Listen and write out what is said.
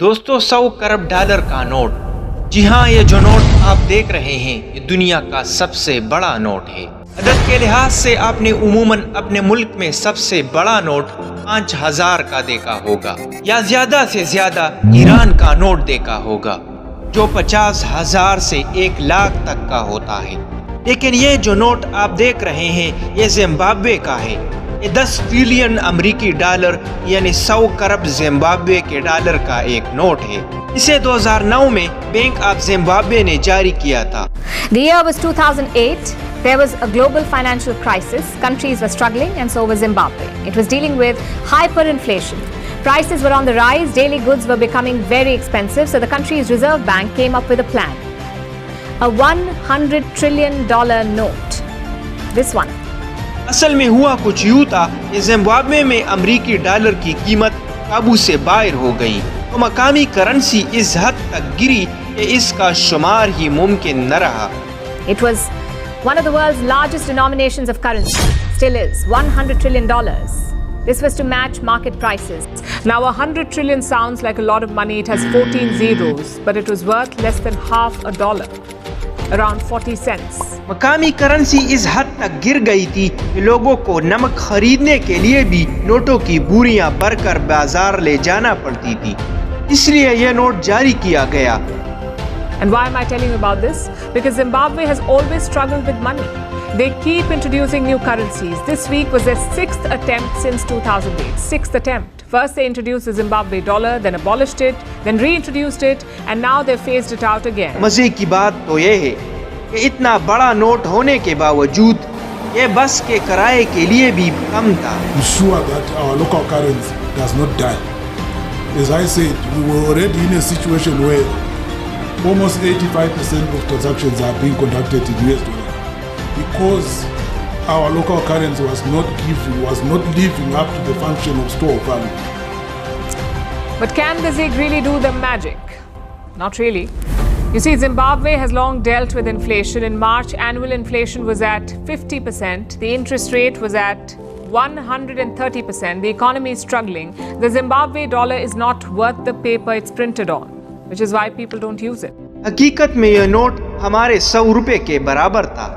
दोस्तों, 100 करोड़ डॉलर का नोट। जी हाँ, ये जो नोट आप देख रहे हैं ये दुनिया का सबसे बड़ा नोट है। अदद के लिहाज से आपने उमूमन अपने मुल्क में सबसे बड़ा नोट 5000 का देखा होगा या ज्यादा से ज्यादा ईरान का नोट देखा होगा जो 50,000 से 1 लाख तक का होता है। लेकिन ये जो नोट आप देख रहे हैं ये जिम्बाब्वे का है। ये 10 ट्रिलियन अमेरिकी डॉलर यानी 100 करोड़ जिम्बाब्वे के डॉलर का एक नोट है। इसे 2009 में बैंक ऑफ जिम्बाब्वे ने जारी किया था। The year was 2008. There was a global financial crisis. Countries were struggling and so was Zimbabwe. It was dealing with hyperinflation. Prices were on the rise, daily goods were becoming very expensive, so the country's reserve bank came up with a plan. A $100 trillion note. This one. असल में हुआ कुछ यूं था कि Zimbabwe में अमेरिकी dollar की कीमत काबू से बाहर हो गई तो मकामी करेंसी इस हद तक गिरी कि इसका शुमार ही मुमकिन न रहा। It was one of the world's largest denominations of currency. Still is $100 trillion. This was to match market prices. Now 100 trillion sounds like a lot of money. It has 14 zeros, but it was worth less than half a dollar, around 40 cents. मकामी currency इस हद तक गिर गई थी कि लोगों को नमक खरीदने के लिए भी नोटों की बोरियां भरकर बाजार ले जाना पड़ती थी, इसलिए यह नोट जारी किया गया। And why am I telling you about this? Because Zimbabwe has always struggled with money. They keep introducing new currencies. This week was their 6th attempt since 2008. 6th attempt. First they introduced the Zimbabwe dollar, then abolished it, then reintroduced it, and now they've phased it out again. मजे की बात तो यह है कि इतना बड़ा note होने के बावजूद ये बस के किराए के लिए भी कम था। Ensure that our local currency does not die. As I said, we were already in a situation where almost 85% of transactions are being conducted in US dollar because our local currency was not living up to the function of store of value. But can the ZiG really do the magic? Not really. You see, Zimbabwe has long dealt with inflation. In March, annual inflation was at 50%. The interest rate was at 130%. The economy is struggling. The Zimbabwe dollar is not worth the paper it's printed on, which is why people don't use it. हकीकत में यह note हमारे 100 रुपए के बराबर था।